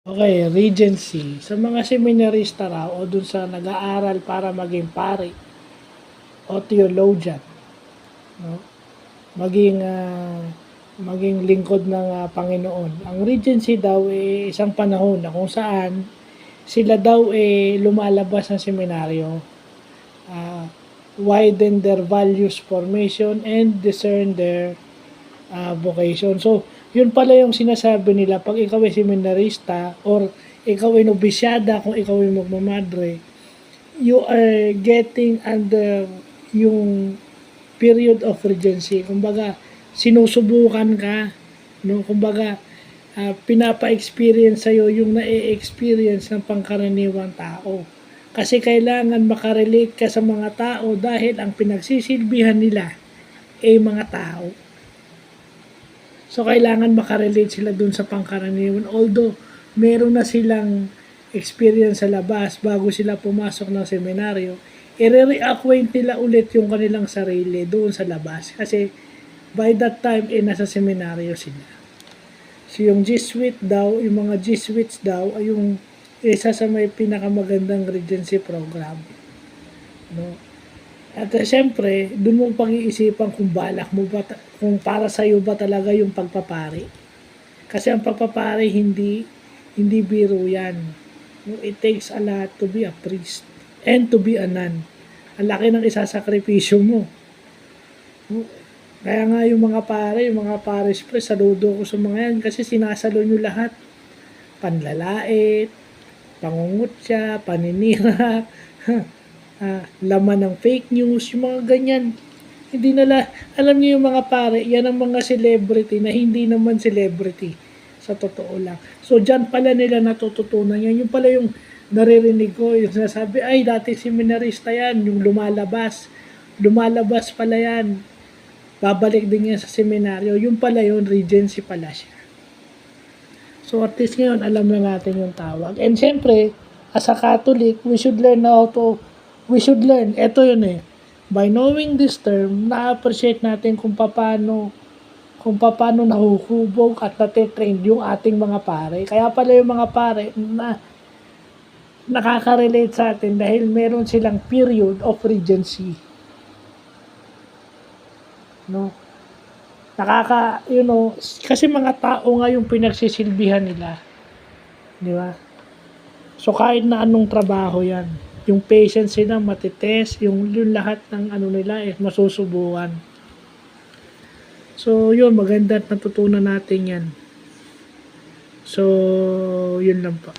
Okay, Regency. Sa mga seminarista raw o dun sa nag-aaral para maging pari o theologian, no? Maging maging lingkod ng Panginoon. Ang Regency daw isang panahon na kung saan sila daw lumalabas ng seminaryo, ah, widen their values formation and discern their vocation. So, yun pala yung sinasabi nila pag ikaw ay seminarista or ikaw ay nobisyada, kung ikaw ay magmamadre, you are getting under yung period of regency. Kumbaga, sinusubukan ka, no? Kumbaga, pinapa-experience sa'yo yung na-experience ng pangkaraniwang tao. Kasi kailangan makarelate ka sa mga tao dahil ang pinagsisilbihan nila ay mga tao. So, kailangan makarelate sila dun sa pangkaraniwan. Although, meron na silang experience sa labas bago sila pumasok ng seminaryo, i-reacquaint nila ulit yung kanilang sarili doon sa labas. Kasi, by that time, nasa seminaryo sila. So, yung Jesuit daw, yung mga Jesuits daw, ay yung isa sa may pinakamagandang regency program. No? At siyempre, doon mo pag-iisipan kung balak mo ba, kung para sa iyo ba talaga yung pagpapari. Kasi ang pagpapari hindi biro yan. No, it takes a lot to be a priest and to be a nun. Ang laki ng isasakripisyo mo. No? Kaya nga yung mga pares priest, saludo ko sa mga yan kasi sinasalo nyo lahat. Panlalait, pangungutya, paninira, laman ng fake news, yung mga ganyan. Hindi nila, alam niyo yung mga pare, yan ang mga celebrity na hindi naman celebrity. Sa totoo lang. So, dyan pala nila natututunan yan. Yung pala yung naririnig ko, yung sinasabi, ay, dati seminarista yan, yung lumalabas. Lumalabas pala yan. Babalik din yan sa seminaryo. Yung pala yun, Regency pala siya. So, at least ngayon, alam na natin yung tawag. And syempre, as a Catholic, we should learn, ito yun by knowing this term, na-appreciate natin kung paano nahuhubog at natitrain yung ating mga pare. Kaya pala yung mga pare na nakaka-relate sa atin dahil meron silang period of regency. No? Kasi mga tao nga yung pinagsisilbihan nila. Di ba? So kahit na anong trabaho yan, yung patience nila matitest, yung lahat ng nila masusubukan. So yun, maganda at natutunan natin yan. So yun lang po.